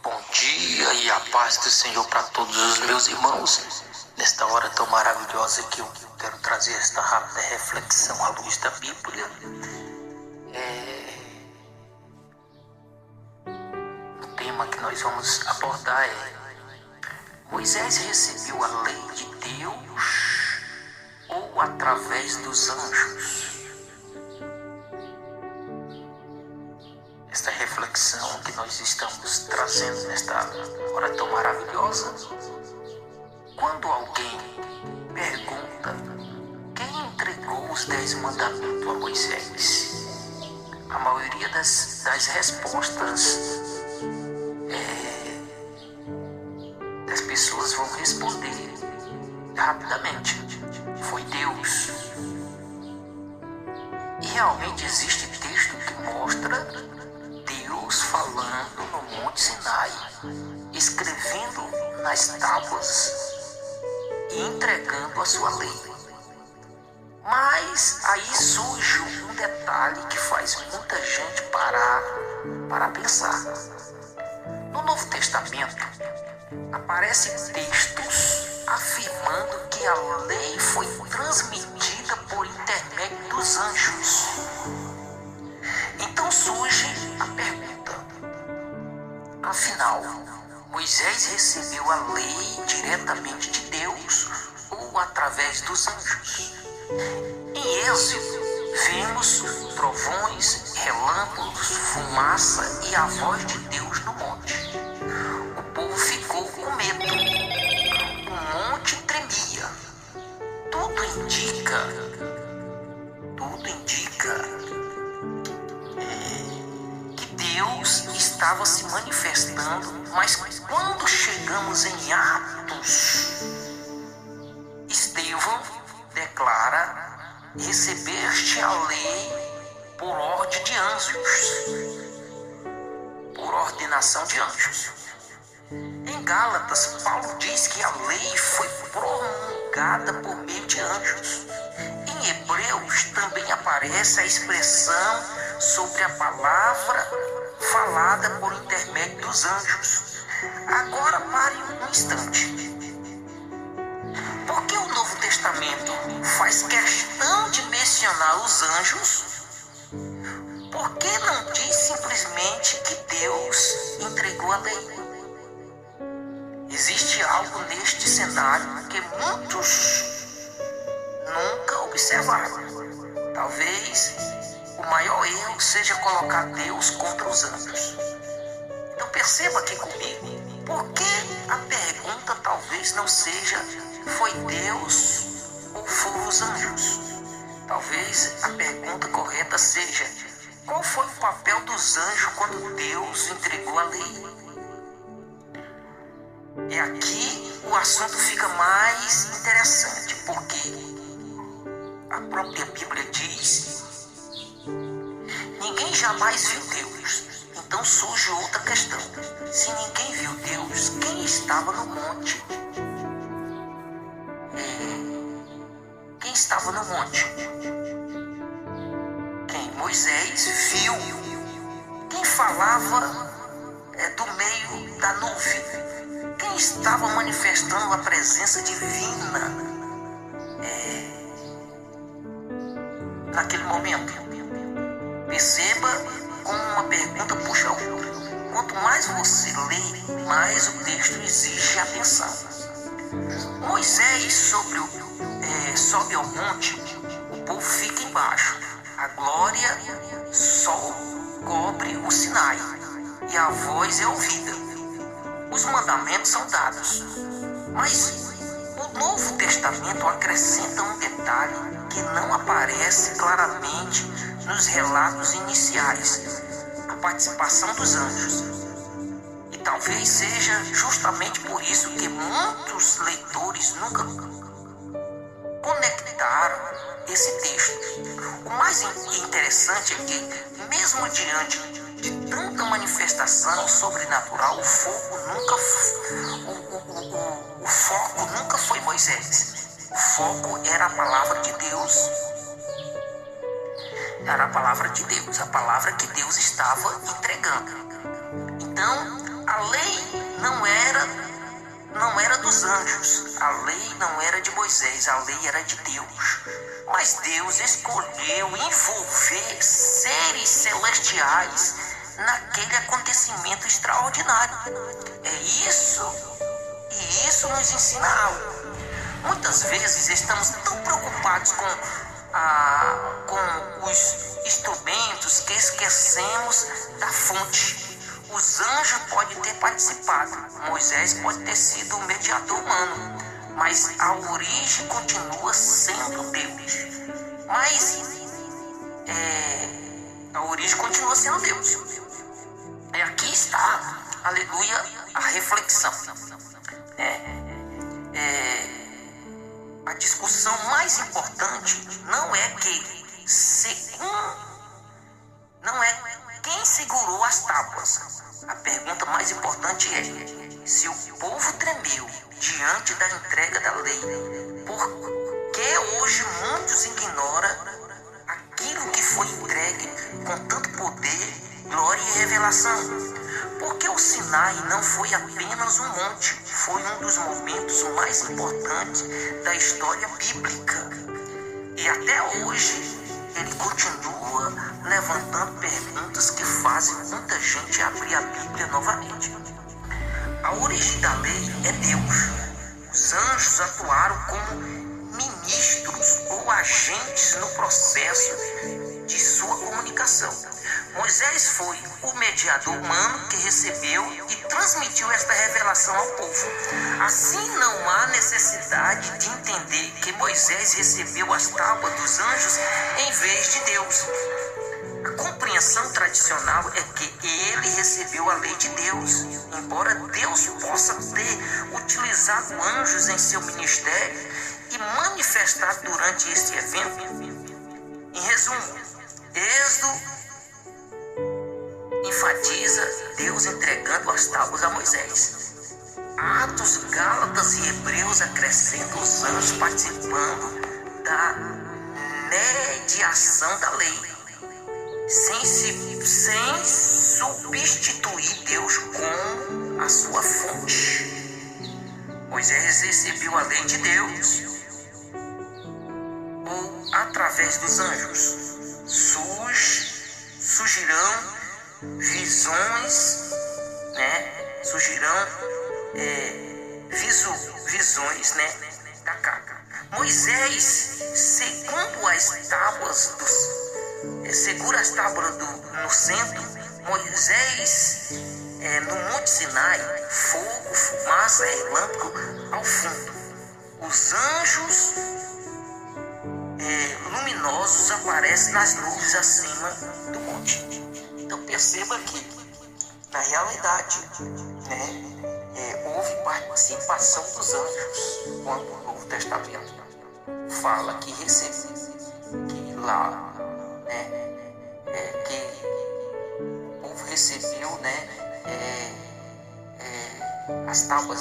Bom dia e a paz do Senhor para todos os meus irmãos. Nesta hora tão maravilhosa que eu quero trazer esta rápida reflexão à luz da Bíblia. O tema que nós vamos abordar é: Moisés recebeu a lei de Deus ou através dos anjos? Esta reflexão que nós estamos trazendo nesta hora tão maravilhosa, quando alguém pergunta quem entregou os 10 mandamentos a Moisés, a maioria das respostas das pessoas vão responder rapidamente: foi Deus. E realmente existe texto que mostra Deus falando no Monte Sinai, escrevendo nas tábuas e entregando a sua lei. Mas aí surge um detalhe que faz muita gente parar para pensar. No Novo Testamento aparecem textos afirmando que a lei foi transmitida por intermédio dos anjos. Então surge a pergunta: afinal, Moisés recebeu a lei diretamente de Deus ou através dos anjos? Em Êxodo, vemos trovões, relâmpagos, fumaça e a voz de Deus no monte. O povo ficou com medo. O monte tremia. Tudo indica Deus estava se manifestando, mas quando chegamos em Atos, Estevão declara: recebeste a lei por ordem de anjos, por ordenação de anjos. Em Gálatas, Paulo diz que a lei foi promulgada por meio de anjos. Em Hebreus também aparece a expressão sobre a palavra falada por intermédio dos anjos. Agora pare um instante. Por que o Novo Testamento faz questão de mencionar os anjos? Por que não diz simplesmente que Deus entregou a lei? Existe algo neste cenário que muitos nunca observaram. Talvez o maior erro seja colocar Deus contra os anjos. Então perceba aqui comigo, por que a pergunta talvez não seja foi Deus ou foram os anjos? Talvez a pergunta correta seja: qual foi o papel dos anjos quando Deus entregou a lei? E aqui o assunto fica mais interessante, porque a própria Bíblia diz: ninguém jamais viu Deus. Então surge outra questão: se ninguém viu Deus, quem estava no monte? Quem estava no monte? Quem? Moisés viu. Quem falava do meio da nuvem? Quem estava manifestando a presença divina naquele momento? Perceba como uma pergunta puxa a outra. Quanto mais você lê, mais o texto exige atenção. Moisés sobe ao monte, o povo fica embaixo. A glória sol cobre o Sinai e a voz é ouvida. Os mandamentos são dados. Mas o Novo Testamento acrescenta um detalhe que não aparece claramente nos relatos iniciais: a participação dos anjos. E talvez seja justamente por isso que muitos leitores nunca conectaram esse texto. O mais interessante é que, mesmo diante de tanta manifestação sobrenatural, o foco nunca foi Moisés. O foco era a palavra de Deus. Era a palavra de Deus, a palavra que Deus estava entregando. Então, não era dos anjos, a lei não era de Moisés, a lei era de Deus. Mas Deus escolheu envolver seres celestiais naquele acontecimento extraordinário. É isso, e isso nos ensina algo. Muitas vezes estamos tão preocupados com os instrumentos que esquecemos da fonte. Os anjos podem ter participado, Moisés pode ter sido o mediador humano, mas a origem continua sendo Deus. A origem continua sendo Deus. E aqui está, aleluia, a reflexão. A discussão mais importante não é quem segurou as tábuas. A pergunta mais importante é: se o povo tremeu diante da entrega da lei, por que hoje muitos ignoram aquilo que foi entregue com tanto poder, glória e revelação? Porque o Sinai não foi apenas um monte, foi um dos momentos mais importantes da história bíblica. E até hoje ele continua levantando perguntas que fazem muita gente abrir a Bíblia novamente. A origem da lei é Deus. Os anjos atuaram como ministros ou agentes no processo de sua comunicação. Moisés foi o mediador humano que recebeu e transmitiu esta revelação ao povo. Assim, não há necessidade de entender que Moisés recebeu as tábuas dos anjos em vez de Deus. A compreensão tradicional é que ele recebeu a lei de Deus. Embora Deus possa ter utilizado anjos em seu ministério e manifestado durante este evento, em resumo, Êxodo enfatiza Deus entregando as tábuas a Moisés. Atos, Gálatas e Hebreus acrescentam os anjos participando da mediação da lei, sem substituir Deus como a sua fonte. Moisés recebeu a lei de Deus, ou através dos anjos surgirão visões, visões, da carga. Moisés, segundo as tábuas segura as tábuas no centro. Moisés, no Monte Sinai, fogo, fumaça e relâmpago ao fundo. Os anjos luminosos aparecem nas nuvens acima do monte. Então perceba que, na realidade, houve participação dos anjos quando o Novo Testamento fala que o povo recebeu as tábuas